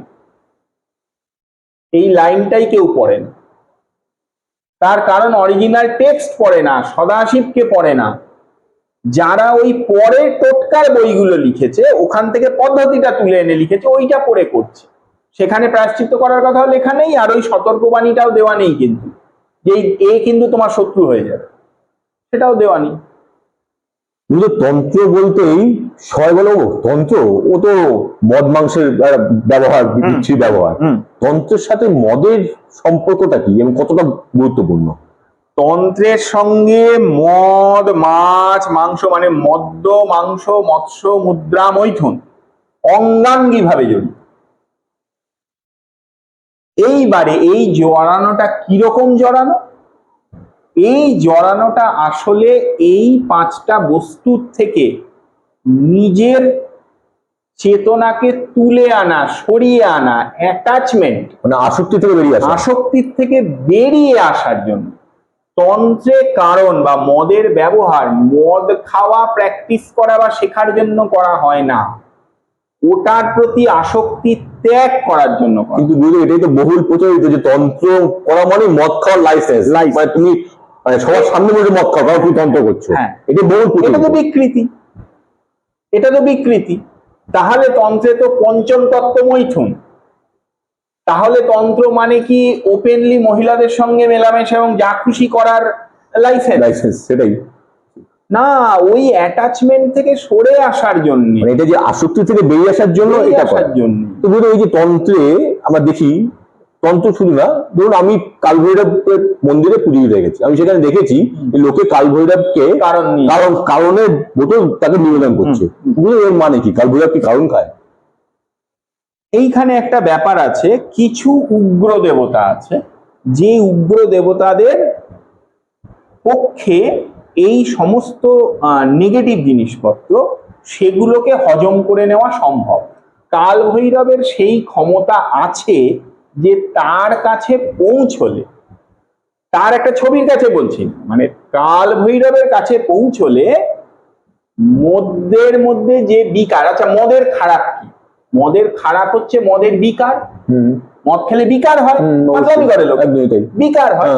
এই লাইনটাই কেউ পড়ে না। তার কারণ অরিজিনাল টেক্সট পড়ে না, সদাশিবকে পড়ে না। যারা ওই পরের টোটকার বইগুলো লিখেছে, ওখান থেকে পদ্ধতিটা তুলে এনে লিখেছে, ওইটা পড়ে করছে। সেখানে প্রায়শ্চিত্ত করার কথা লেখা নেই, আর ওই সতর্কবাণীটাও দেওয়া নেই কিন্তু, যে এ কিন্তু তোমার শত্রু হয়ে যাবে, সেটাও দেওয়া নেই। তন্ত্র বলতেই সবাই বলো তন্ত্র, ও তো মদ মাংসের ব্যবহার, বিচ্ছির ব্যবহার। তন্ত্রের সাথে মদের সম্পর্কটা কি এবং কতটা গুরুত্বপূর্ণ? তন্ত্রের সঙ্গে মদ, মাছ, মাংস মানে মদ্য, মাংস, মৎস্য, মুদ্রা, মৈথুন অঙ্গাঙ্গী ভাবে জড়িত। এইবারে এই জড়ানোটা কিরকম জড়ানো? এই জড়ানোটা আসলে এই 5টা বস্তুর থেকে নিজের চেতনাকে তুলে আনা, সরিয়ে আনা, অ্যাটাচমেন্ট মানে আসক্তি থেকে বেরিয়ে আসা, আসক্তির থেকে বেরিয়ে আসার জন্য তন্ত্রে কারণ বা মদের ব্যবহার মদ খাওয়া প্র্যাকটিস করা বা শেখার জন্য করা হয় না, ওটার প্রতি আসক্তি ত্যাগ করার জন্য। কিন্তু এটাই তো বহুল প্রচলিত যে তন্ত্র করা মানে মদ খাওয়ার লাইসেন্স, মানে তুমি সবার সামনে বসে মদ খাও, কারণ তুমি তন্ত্র করছো। হ্যাঁ, এটা বহুল প্রচলিত। এটা তো বিকৃতি, এটা তো বিকৃতি। তাহলে তন্ত্রে তো পঞ্চম তত্ত্ব মৈথুন, তাহলে তন্ত্র মানে কি ওপেনলি মহিলাদের সঙ্গে মেলামেশা এবং যা খুশি করার লাইসেন্স? সেটাই না, ওই অ্যাটাচমেন্ট থেকে সরে আসার জন্য, মানে এটা যে আসক্তি থেকে বেরিয়ে আসার জন্য এটা করার জন্য। তো ধরুন এই যে তন্ত্রে আমরা দেখি, তন্ত্র শুধু না, ধরুন আমি কালভৈরবের মন্দিরে পুজো দিতে গেছি, আমি সেখানে দেখেছি লোকে কালভৈরবকে কারণের বোতল তাকে নিবেদন করছে। এর মানে কি? কালভৈরব কি কারণ খায়? এইখানে একটা ব্যাপার আছে, কিছু উগ্র দেবতা আছে, যে উগ্র দেবতাদের পক্ষে এই সমস্ত নেগেটিভ জিনিসপত্র সেগুলোকে হজম করে নেওয়া সম্ভব। কাল ভৈরবের সেই ক্ষমতা আছে যে তার কাছে পৌঁছলে, তার একটা ছবির কাছে বলছি, মানে কাল ভৈরবের কাছে পৌঁছলে মদের মধ্যে যে বিকার, আচ্ছা মদের খারাপ কি? মদের খারাপ হচ্ছে মদের বিকার। মদ খেলে বিকার হয়, বিকার হয়।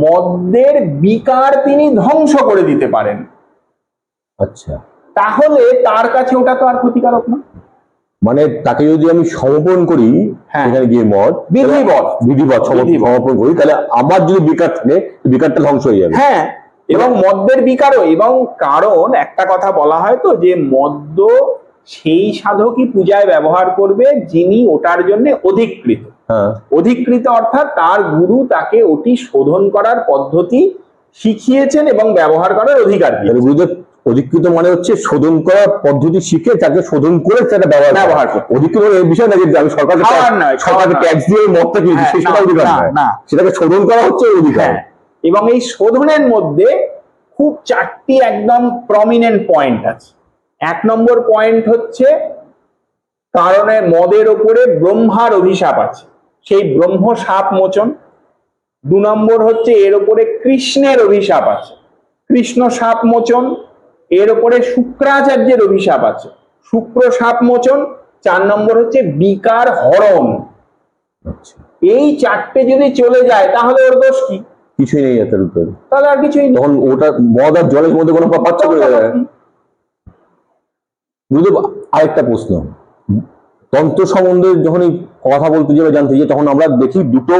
মদের বিকার তিনি ধ্বংস করে দিতে পারেন। আচ্ছা, তাহলে তার কাছে ওটা তো আর ক্ষতিকারক না। মানে তাকে যদি আমি সমর্পণ করি, সেখানে গিয়ে মদ বিধিবৎ সমর্পণ করি, তাহলে আমার যদি বিকার থাকে, বিকারটা ধ্বংস হয়ে যাবে। হ্যাঁ, এবং মদ্যের বিকারও। এবং কারণ একটা কথা বলা হয় তো, যে মদ্য সেই সাধকই পূজায় ব্যবহার করবে যিনি ওটার জন্য অধিকৃত। অধিকৃত অর্থাৎ তার গুরু তাকে ওটি শোধন করার পদ্ধতি শিখিয়েছেন এবং ব্যবহার করার অধিকার দিয়েছেন। গুরুদেব অধিকৃত মানে হচ্ছে শোধন করার পদ্ধতি শিখে তাকে শোধন করে সেটা ব্যবহার করে। অধিকৃত এই বিষয় না যে আমি সরকারকে ট্যাক্স দিয়ে মদটা কিনছি, সেটা অধিকার না, সেটাকে শোধন করা হচ্ছে অধিকার। এবং এই শোধনের মধ্যে খুব 4টি একদম প্রমিনেন্ট পয়েন্ট আছে। 1 নম্বর পয়েন্ট হচ্ছে কারণে মদের ওপরে ব্রহ্মার অভিশাপ আছে, সেই ব্রহ্ম শাপ মোচন। 2 নম্বর হচ্ছে এর ওপরে কৃষ্ণের অভিশাপ আছে, কৃষ্ণ সাপ মোচন, এর উপরে শুক্রাচার্যের অভিশাপ আছে, শুক্র সাপ মোচন, 4 নম্বর হচ্ছে বিকার হরণ। আচ্ছা, এই 4টে যদি চলে যায় তাহলে ওর দোষ কি? কিছুই নেই এটার উপরে, তাহলে আর কিছুই নেই। তখন ওটা মদ আর জলের মধ্যে কোনো পার্থক্য করে যায়। গুরুদেব, আরেকটা প্রশ্ন, তন্ত্র সম্বন্ধে যখনই কথা বলতে যাবে জানতে যাই, তখন আমরা দেখি দুটো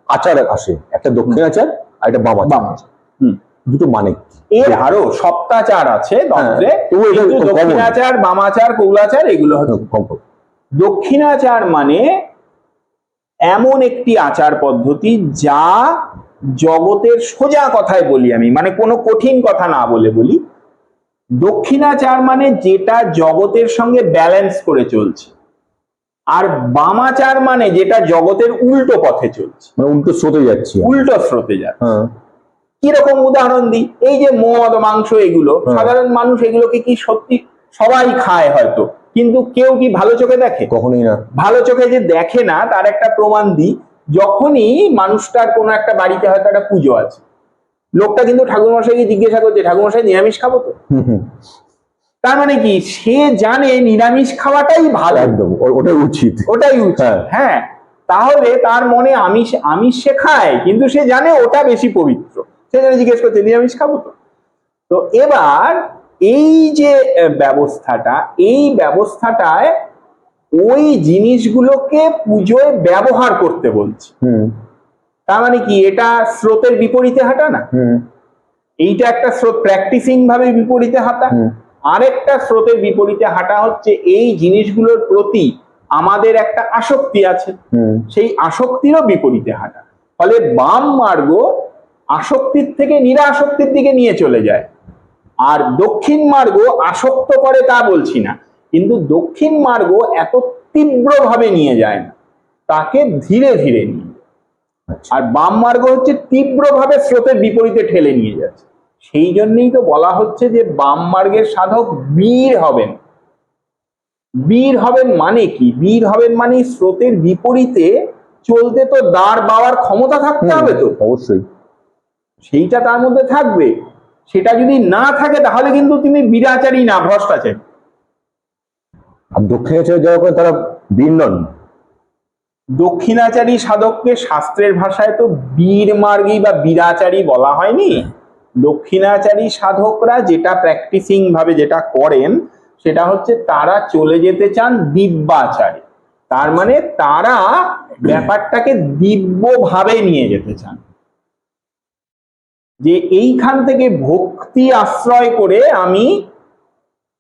আচার আসে, একটা দক্ষিণাচার আর একটা বাম আচার। দুটো মানে কি? এর আরো সপ্তাচার আছে তন্ত্রে, তবু এটা কিন্তু common। দক্ষিণাচার, বামাচার, কৌলাচার এগুলো হচ্ছে। দক্ষিণাচার মানে এমন একটি আচার পদ্ধতি যা জগতের, সোজা কথায় বলি আমি, মানে কোনো কঠিন কথা না বলে বলি, দক্ষিণাচার মানে যেটা জগতের সঙ্গে ব্যালেন্স করে চলছে, আর বামাচার মানে যেটা জগতের উল্টো পথে চলছে, মানে উল্টো স্রোতে যাচ্ছি। উল্টো স্রোতে যাচ্ছে। হ্যাঁ, কিরকম উদাহরণ দিই, এই যে মদ মাংস এগুলো, সাধারণ মানুষ এগুলোকে কি সত্যি সবাই খায় হয়তো, কিন্তু কেউ কি ভালো চোখে দেখে? কখনোই না। ভালো চোখে যে দেখে না তার একটা প্রমাণ দিই, যখনই মানুষটার কোনো একটা বাড়িতে হয়তো একটা পুজো আছে, লোকটা কিন্তু ঠাকুরমশাইকে জিজ্ঞাসা করছে, ঠাকুরমশাই নিরামিষ খাবো তো? তার মানে কি, সে জানে নিরামিষ খাওয়াটাই ভালো, একদম ওটাই উচিত, ওটাই উচিত। হ্যাঁ, তাহলে তার মনে আমিষ আমিষ সে খায়, কিন্তু সে জানে ওটা বেশি পবিত্র, সে জানে জিজ্ঞেস করছে নিরামিষ খাবো তো? তো এবার এই যে ব্যবস্থাটা, এই ব্যবস্থাটায় ওই জিনিসগুলোকে পুজোয় ব্যবহার করতে বলছি। তার মানে কি, এটা স্রোতের বিপরীতে হাঁটা না? এইটা একটা স্রোত, প্র্যাকটিসিং ভাবে বিপরীতে হাঁটা। আরেকটা স্রোতের বিপরীতে হাঁটা হচ্ছে এই জিনিসগুলোর প্রতি আমাদের একটা আসক্তি আছে, সেই আসক্তিরও বিপরীতে হাঁটা। ফলে বাম মার্গ আসক্তির থেকে নিরাসক্তির দিকে নিয়ে চলে যায়, আর দক্ষিণ মার্গ আসক্ত করে তা বলছি না, কিন্তু দক্ষিণ মার্গ এত তীব্রভাবে নিয়ে যায় না, তাকে ধীরে ধীরে নিয়ে যায়। আর বাম মার্গ হচ্ছে তীব্রভাবে স্রোতের বিপরীতে ঠেলে নিয়ে যাচ্ছে। সেই জন্যই তো বলা হচ্ছে যে বাম মার্গের সাধক বীর হবেন। বীর হবেন মানে কি? বীর হবেন মানে স্রোতের বিপরীতে চলতে তো দাঁড় বাওয়ার ক্ষমতা থাকতে হবে, তো অবশ্যই সেইটা তার মধ্যে থাকবে। সেটা যদি না থাকে তাহলে কিন্তু তুমি বীরাচারী না, ভ্রষ্টাচারী। আর দক্ষিণাচার্য যারা করে তারা বীর নন। দক্ষিণাচারী সাধককে শাস্ত্রের ভাষায় তো বীর মার্গী বা বীরাচারী বলা হয়নি। দক্ষিণাচারী সাধকরা যেটা প্র্যাকটিসিং ভাবে যেটা করেন সেটা হচ্ছে তারা চলে যেতে চান দিব্যাচারে। তার মানে তারা ব্যাপারটাকে দিব্য ভাবে নিয়ে যেতে চান, যে এইখান থেকে ভক্তি আশ্রয় করে আমি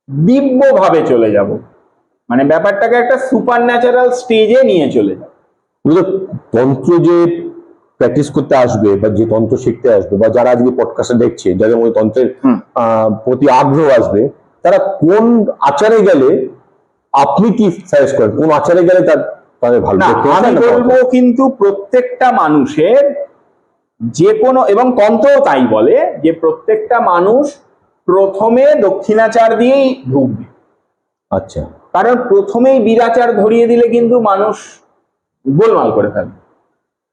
দিব্য ভাবে চলে যাব, মানে ব্যাপারটাকে একটা সুপার ন্যাচারাল স্টেজে নিয়ে চলে যাব। তন্ত্র যে প্র্যাকটিস করতে আসবে বা যে তন্ত্র শিখতে আসবে, বা যারা আজকে পডকাস্টে দেখছে, যাদের মধ্যে তন্ত্রের প্রতি আগ্রহ আসবে, তারা কোন আচারে গেলে, আপনি কি সাজেস্ট করেন কোন আচারে গেলে তাদের ভালো? আমি বলবো কিন্তু প্রত্যেকটা মানুষের যে কোনো, এবং তন্ত্রও তাই বলে যে প্রত্যেকটা মানুষ প্রথমে দক্ষিণাচার দিয়েই ঢুকবে। আচ্ছা, কারণ প্রথমেই বীরাচার ধরিয়ে দিলে কিন্তু মানুষ গোলমাল করে ফেলবে।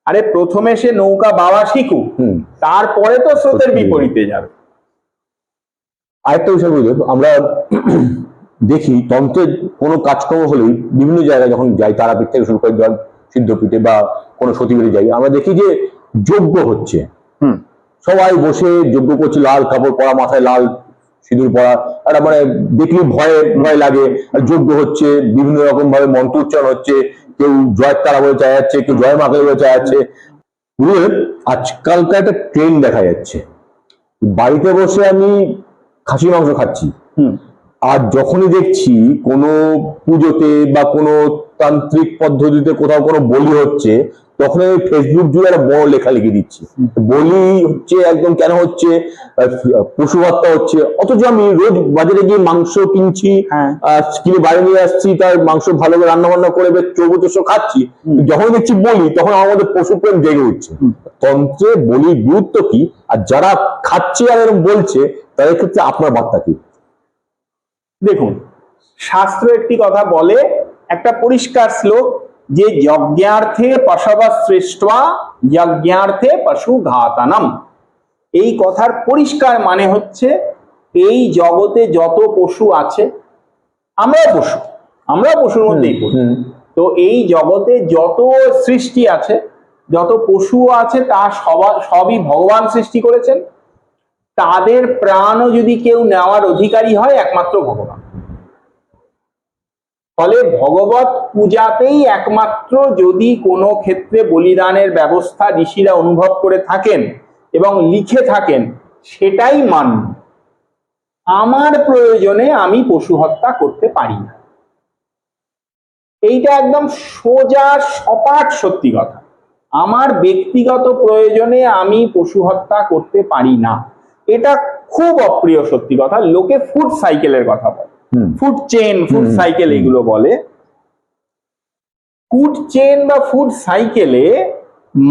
আরে প্রথমে সে নৌকা বাওয়া শিখুক, তারপরে তো স্রোতের বিপরীতে যাবে। আরেকটা বিষয় বলবো, আমরা দেখি তন্ত্রের কোনো কাজকর্ম হলেই বিভিন্ন জায়গায় যখন যাই, তারাপীঠ থেকে শুরু করে সিদ্ধপীঠে বা কোনো সতীপীঠে যাই, আমরা দেখি যে যজ্ঞ হচ্ছে, সবাই বসে যজ্ঞ করছে, লাল কাপড় পরা, মাথায় লাল সিঁদুর পরা, একটা মানে দেখলে ভয় লাগে। যজ্ঞ হচ্ছে, বিভিন্ন রকম ভাবে মন্ত্র উচ্চারণ হচ্ছে, কেউ জয়ের তারা বলে চালাচ্ছে, কেউ জয় মাকে বলে চালাচ্ছে। আজকালকার একটা ট্রেন্ড দেখা যাচ্ছে, বাড়িতে বসে আমি খাসি মাংস খাচ্ছি, আর যখনই দেখছি কোনো পুজোতে বা কোনো তান্ত্রিক পদ্ধতিতে কোথাও কোনো বলি হচ্ছে, তখন আমি ফেসবুক জুড়ে একটা বড় লেখা লিখে দিচ্ছি, বলি হচ্ছে, একদম কেন হচ্ছে, পশু হত্যা হচ্ছে। অথচ আমি রোজ বাজারে গিয়ে মাংস কিনছি, কিনে বাইরে নিয়ে আসছি, তার মাংস ভালো করে রান্না বান্না করে চৌবচস্য খাচ্ছি, যখন দেখছি বলি, তখন আমাদের পশুপ্রেম জেগে উঠছে। তন্ত্রে বলির গুরুত্ব কি, আর যারা খাচ্ছে আর এরকম বলছে তাদের ক্ষেত্রে আপনার বার্তা কি? দেখুন, শাস্ত্র একটি কথা বলে, একটা পরিষ্কার শ্লোক, যে যজ্ঞার্থে পশব সৃষ্টা যজ্ঞার্থে পশু ঘাতনম। এই কথার পরিষ্কার মানে হচ্ছে এই জগতে যত পশু আছে, আমরাও পশুর মধ্যেই পড়ি। তো এই জগতে যত সৃষ্টি আছে, যত পশু আছে, তা সবই ভগবান সৃষ্টি করেছেন। তাদের প্রাণও যদি কেউ নেওয়ার অধিকারী হয়, একমাত্র ভগবান। ফলে ভগবত পূজাতেই একমাত্র যদি কোনো ক্ষেত্রে বলিদানের ব্যবস্থা ঋষিরা অনুভব করে থাকেন এবং লিখে থাকেন, সেটাই মান্য। আমার প্রয়োজনে আমি পশু হত্যা করতে পারি না, এইটা একদম সোজা সপাট সত্যি কথা। আমার ব্যক্তিগত প্রয়োজনে আমি পশু হত্যা করতে পারি না, এটা খুব অপ্রিয় সত্যি কথা। লোকে ফুড সাইকেলের কথা বলে, ফুড চেন, ফুড সাইকেল এগুলো বলে। ফুড চেন বা ফুড সাইকেলে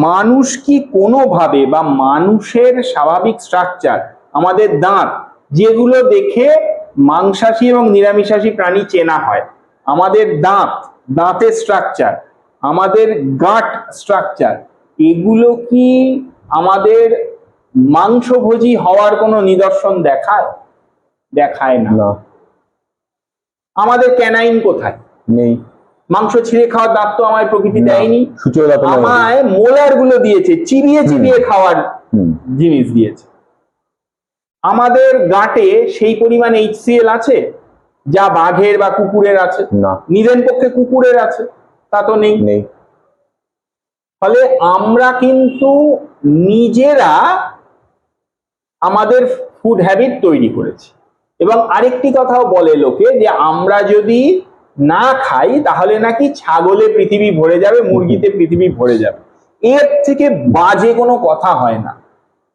মানুষ কি কোনোভাবে, বা মানুষের স্বাভাবিক স্ট্রাকচার, আমাদের দাঁত যেগুলো দেখে মাংসাশী এবং নিরামিষাশী প্রাণী চেনা হয়, আমাদের দাঁতের স্ট্রাকচার, আমাদের গাট স্ট্রাকচার, এগুলো কি আমাদের মাংসভোজী হওয়ার কোনো নিদর্শন দেখায়? দেখায় না। আমাদের ক্যানাইন কোথায়? নেই। মাংস ছিঁড়ে খাওয়ার দাঁত তো আমায় প্রকৃতি দেয়নি, আমায় মোলার গুলো দিয়েছে, চিবিয়ে চিবিয়ে খাওয়ার জিনিস দিয়েছে। আমাদের গাটে সেই পরিমাণ HCl আছে যা বাঘের বা কুকুরের আছে? না। নিদেন পক্ষে কুকুরের আছে, তা তো নেই। ফলে আমরা কিন্তু নিজেরা আমাদের ফুড হ্যাবিট তৈরি করেছি। এবং আরেকটি কথাও বলে লোকে, যে আমরা যদি না খাই তাহলে নাকি ছাগলে পৃথিবী ভরে যাবে, মুরগিতে পৃথিবী ভরে যাবে। এর থেকে বাজে কোনো কথা হয় না।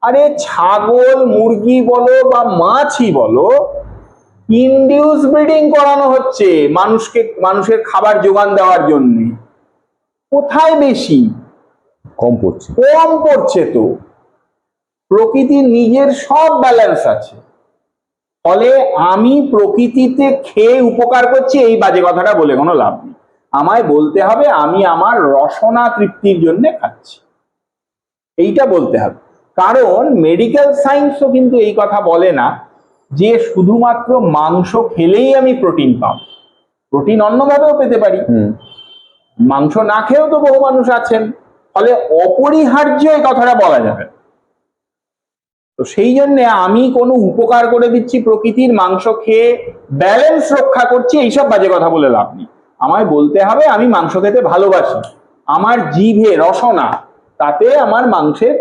আরে ছাগল, মুরগি বলো বা মাছই বলো, ইনডিউস ব্রিডিং করানো হচ্ছে মানুষের খাবার যোগান দেওয়ার জন্য। কোথায় বেশি? কম পড়ছে। কম পড়ছে তো। প্রকৃতির নিজের সব ব্যালেন্স আছে। ফলে আমি প্রকৃতিতে খেয়ে উপকার করছি, এই বাজে কথাটা বলে কোনো লাভ নেই। আমায় বলতে হবে আমি আমার রসনা তৃপ্তির জন্য খাচ্ছি, এইটা বলতে হবে। কারণ মেডিকেল সায়েন্সও কিন্তু এই কথা বলে না যে শুধুমাত্র মাংস খেলেই আমি প্রোটিন পাব। প্রোটিন অন্যভাবেও পেতে পারি, মাংস না খেয়েও তো বহু মানুষ আছেন। ফলে অপরিহার্য এই কথাটা বলা যাবে। তো সেই জন্য আমি কোনো উপকার করে দিচ্ছি প্রকৃতির, মাংস খেয়ে ব্যালেন্স রক্ষা করছি, এইসব বাজে কথা বলে লাভ নেই। আমায় বলতে হবে আমি মাংস খেতে ভালোবাসি, আমার জিভে রসনা, তাতে আমার মাংসের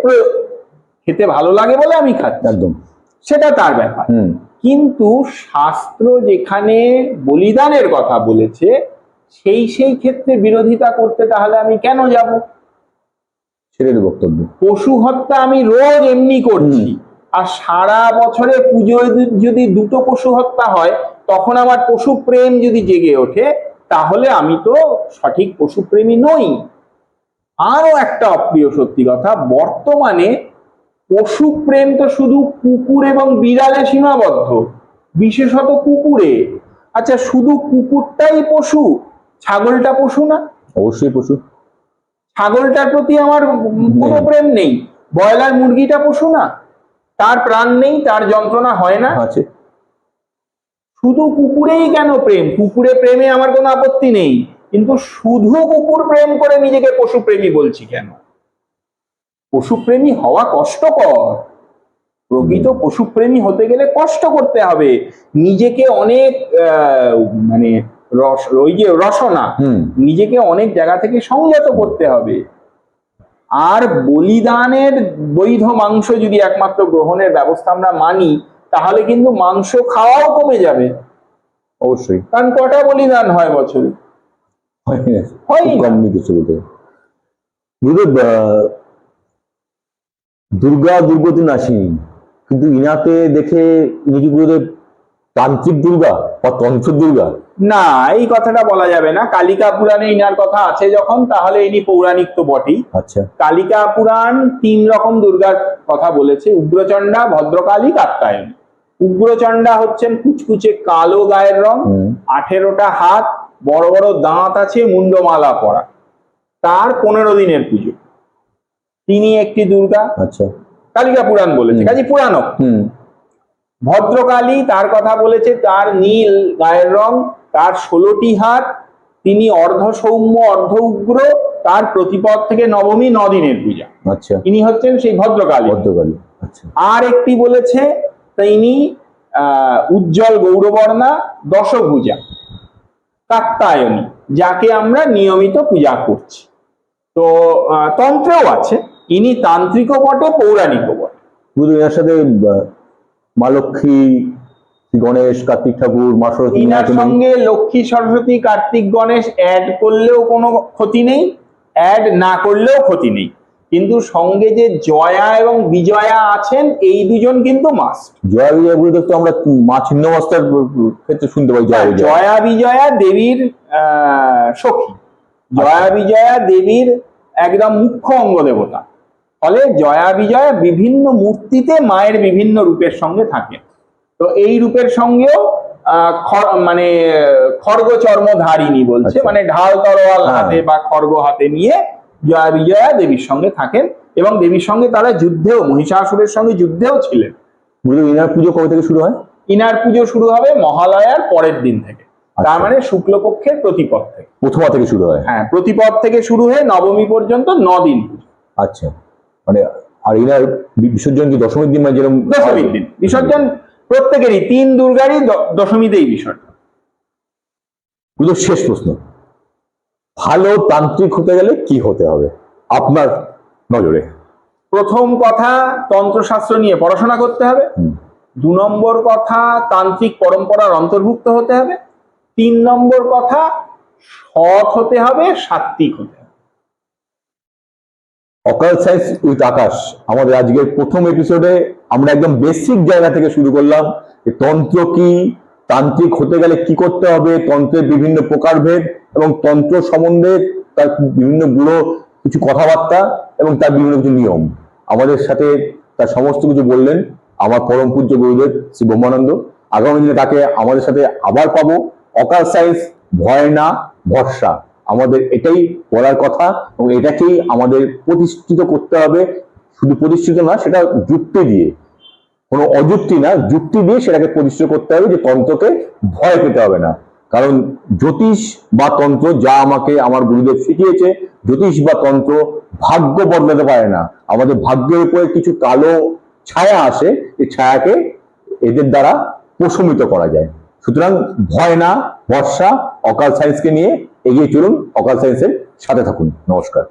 খেতে ভালো লাগে বলে আমি খাচ্ছি, একদম সেটা তার ব্যাপার। কিন্তু শাস্ত্র যেখানে বলিদানের কথা বলেছে, সেই ক্ষেত্রে বিরোধিতা করতে তাহলে আমি কেন যাব? ছেড়ে দেব বক্তব্য। পশু হত্যা আমি রোজ এমনি করছি, আর সারা বছরে পুজোয় যদি দুটো পশু হত্যা হয়, তখন আমার পশু প্রেম যদি জেগে ওঠে, তাহলে আমি তো সঠিক পশু প্রেমী নই। আরো একটা অপ্রিয় সত্যি কথা, বর্তমানে পশু প্রেম তো শুধু কুকুর এবং বিড়ালে সীমাবদ্ধ, বিশেষত কুকুরে। আচ্ছা, শুধু কুকুরটাই পশু, ছাগলটা পশু না? অবশ্যই পশু। ছাগলটার প্রতি আমার কোনো প্রেম নেই। ব্রয়লার মুরগিটা পশু না? তার প্রাণ নেই, তার যন্ত্রণা হয় না? আছে। শুধু কুকুরেই কেন প্রেম? কুকুরে প্রেমে আমার কোনো আপত্তি নেই, কিন্তু শুধু কুকুর প্রেম করে নিজেকে পশু প্রেমী বলছি কেন? পশু প্রেমী হওয়া কষ্টকর। প্রকৃত পশু প্রেমী হতে গেলে কষ্ট করতে হবে, নিজেকে অনেক মানে রসনা, নিজেকে অনেক জায়গা থেকে সংযত করতে হবে। আর বলিদানের বৈধ মাংস যদি একমাত্র গ্রহণের ব্যবস্থা আমরা মানি, তাহলে কিন্তু মাংস খাওয়াও কমে যাবে। অবশ্যই। কারণ কটা বলিদান হয় বছরে? হয় না। দুর্গা দুর্গতি নাসিনী, কিন্তু ইনাকে দেখে ইনি কি গুরুদেব তান্ত্রিক দুর্গা বা তন্ত্র দুর্গা? না, এই কথাটা বলা যাবে না। কালিকা পুরাণে ইনার কথা আছে যখন, তাহলে ইনি পৌরাণিক তো বটেই। আচ্ছা। কালিকা পুরাণ 3 রকম দুর্গার কথা বলেছে, উগ্রচণ্ডা, ভদ্রকালী, কাত্যায়নী। উগ্রচণ্ডা হচ্ছেন কুচকুচে কালো গায়ের রং, 18টা হাত, বড় বড় দাঁত আছে, মুন্ডমালা পরা, তার 15 দিনের পুজো, তিনি একটি দুর্গা। আচ্ছা। কালিকা পুরাণ বলেছে, কাজী পুরাণক। ভদ্রকালী তার কথা বলেছে, তার নীল গায়ের রং, তার 16টি হাত, তিনি অর্ধ সৌম্য অর্ধ উগ্র, তার প্রতিপদ থেকে নবমী 9 দিনের পূজা। আচ্ছা, ইনি হচ্ছেন সেই ভদ্রকালী। ভদ্রকালী। আচ্ছা, আর একটি বলেছে তিনি উজ্জ্বল গৌরবর্ণা দশভুজা কাত্যায়নী, যাকে আমরা নিয়মিত পূজা করছি। তো তন্ত্রেও আছে, ইনি তান্ত্রিকও বটে পৌরাণিকও বটে। শুধু এর সাথে মা লক্ষ্মী, গণেশ, কার্তিক ঠাকুর, মা সরস্বতী, ইনার সঙ্গে লক্ষ্মী সরস্বতী কার্তিক গণেশ অ্যাড করলেও কোনো ক্ষতি নেই, অ্যাড না করলেও ক্ষতি নেই, কিন্তু সঙ্গে যে জয়া এবং বিজয়া আছেন এই দুজন কিন্তু মাস্ট। জয়া বিজয়া বলতে তো আমরা মা ছিন্নমস্তার ক্ষেত্রে শুনতে পাই জয়া বিজয়া। জয়া বিজয়া দেবীর সখী, জয়া বিজয়া দেবীর একদম মুখ্য অঙ্গ দেবতা। ফলে জয়া বিজয়া বিভিন্ন মূর্তিতে মায়ের বিভিন্ন রূপের সঙ্গে থাকে। তো এই রূপের সঙ্গেও মানে খড়গ চর্মধারিণী বলছে, আচ্ছা। মানে ঢাল তরোয়াল হাতে বা খড়গ হাতে নিয়ে জয়া বিজয়া দেবীর সঙ্গে থাকেন, এবং দেবীর সঙ্গে তারা যুদ্ধেও, মহিষাসুরের সঙ্গে যুদ্ধেও ছিলেন। বুঝলো, ইনার পুজো কবে থেকে শুরু হয়? ইনার পুজো শুরু হবে মহালয়ার পরের দিন থেকে, তার মানে শুক্লপক্ষের প্রতিপদ থেকে, প্রথমা থেকে শুরু হয়। হ্যাঁ, প্রতিপদ থেকে শুরু হয়ে নবমী পর্যন্ত 9 দিন। আচ্ছা, মানে আর ইনার বিসর্জন কি দশমীর দিন, মানে যেরকম দশমীর দিন বিসর্জন প্রত্যেকেরই, 3 দুর্গারই দশমীতেই বিসর্জন। পুজোর শেষ প্রশ্ন, ভালো তান্ত্রিক হতে গেলে কি হতে হবে আপনার নজরে? প্রথম কথা, তন্ত্রশাস্ত্র নিয়ে পড়াশোনা করতে হবে। 2 নম্বর কথা, তান্ত্রিক পরম্পরার অন্তর্ভুক্ত হতে হবে। 3 নম্বর কথা, সৎ হতে হবে, সাত্ত্বিক হতে হবে। অকাল্ট সায়েন্স উইথ আকাশ আমাদের আজকের প্রথম এপিসোডে আমরা একদম বেসিক জায়গা থেকে শুরু করলাম, তন্ত্র কি, তান্ত্রিক হতে গেলে কি করতে হবে, তন্ত্রের বিভিন্ন প্রকারভেদ এবং তন্ত্র সম্বন্ধে তার বিভিন্ন গুলো কিছু কথাবার্তা এবং তার বিভিন্ন কিছু নিয়ম আমাদের সাথে তার সমস্ত কিছু বললেন আমার পরম পূজ্য গুরুদেব শ্রী ব্রহ্মানন্দ। আগামী দিনে তাকে আমাদের সাথে আবার পাবো। অকাল্ট সায়েন্স ভয় না, ভরসা, আমাদের এটাই বলার কথা এবং এটাকেই আমাদের প্রতিষ্ঠিত করতে হবে। শুধু প্রতিষ্ঠিত না, সেটা যুক্তি দিয়ে, কোনো অযুক্তি না, যুক্তি দিয়ে সেটাকে প্রতিষ্ঠিত করতে হবে যে তন্ত্রকে ভয় পেতে হবে না। কারণ জ্যোতিষ বা তন্ত্র যা আমাকে আমার গুরুদেব শিখিয়েছে, জ্যোতিষ বা তন্ত্র ভাগ্য বদলাতে পারে না। আমাদের ভাগ্যের উপরে কিছু কালো ছায়া আসে, এই ছায়াকে এদের দ্বারা প্রশমিত করা যায়। সুতরাং ভয় না, ভরসা, অকাল্ট সায়েন্সকে নিয়ে এগিয়ে চলুন, অকাল্ট সায়েন্সের সাথে থাকুন। নমস্কার।